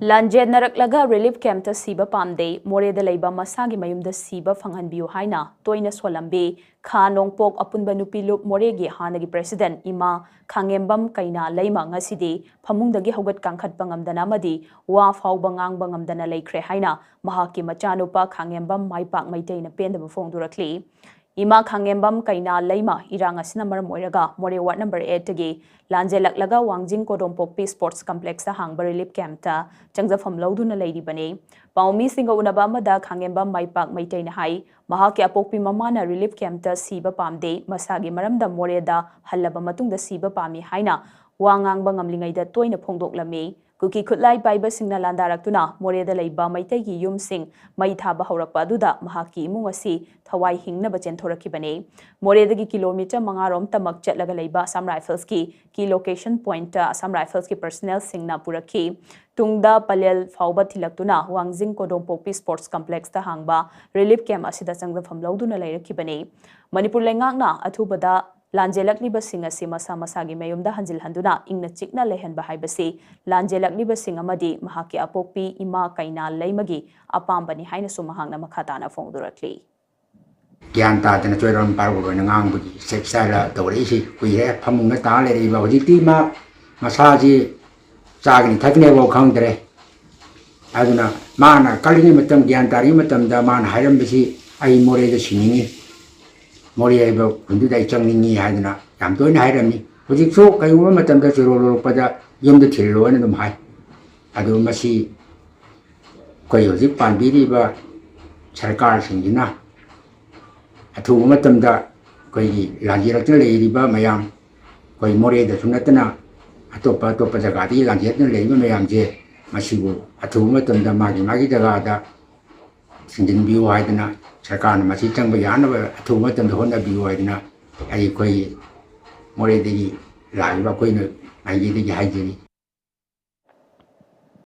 Lanjet Naraklaga Relief Camp ta Siba Pamde, More de Leba Masagi Mayum the Siba Fangan Biu Haina, Toina Swalambe, Khanong Pok Apunba Nupilup Moregi Hanagi President Ima, Kangembam Kaina Lema Ngasidi, Pamundagi Hogat Kankat Bangam Danamadi, Waf Hau Bangang Bangam Dana Lakre Haina, Mahaki Machanupa Kangembam Maipak Maitain a pen the phone directly. Ima Kangembam Kaina Lema, Irangas number Moiraga, More Wat number 8 tagi, Lanjelak Laga Wangjing Kodompokpi Sports Complex the Hang Relief Camp ta, Changza from Loduna Lady Bane, Paumi Singo Unabama da Kangembam Maipak Maitain Hai, Mahaki Apokpi Mamana Relief Camp ta Siba Pamde, Masagi Maramda Moreda, Halabamatung the Siba Pami Haina, Wangang Bangamlinga da Toina Pongdok Lame. Kuki Kutlai Bible Singna Landaratuna, More the Leba Maitegi Yum Sing, Maita Bahorapa Duda, Mahaki Mungasi, Tawai Hing Nabachen Torakibane, More the kilometer Mangarom Tamak Jetlagaleba, some Rifleski, key location point, some Rifleski personnel Singna Puraki, Tungda Palel Fauba Tilaktuna, Wangzing Kodompopi Sports Complex the Hangba, Relief Camp Asida Sangda from Lauduna Layer Kibane, Manipur Lengana, Atubada. Lanjelakli Basinga Simasa Masagi Mayumda Hanjil Handuna, Ingna Chikna Lehan Bahaibasi, Lanjelakli Basinga Madi, Mahaki Apopi, Ima Kaina Laimagi, Apambani Haina Sumahana Makatana Fong directly. Gianta and a trade on Barrow and Angugi, Sexala, Dorisi, we have Pamunga Riva, Jitima, Masaji, Sagin, Technical Country. Aduna, Mana, Kalinimatum, Giantarimatum, the man Hirambisi, I more the Shinini. Moriaba, Kundu Changi Hadna, I'm doing Hirami, which is so I want them to roll Pada, Yum the Tillo and the Mai. I do Masi Koyozik Pandiriba, Sarkar Singina. A two matum da Koyi Lanjiratul Riba Mayam, Koy More the Sunatana, Atopa Topazagati, Lanjet and Lady Mayam J, Masibu, a two matum da Magi Dagada, Sindin Biu Hidana. Sarkar Masitang Bayana, two matum the Honda Biuadina, I quay more the Laiva Queen, I did the hygiene.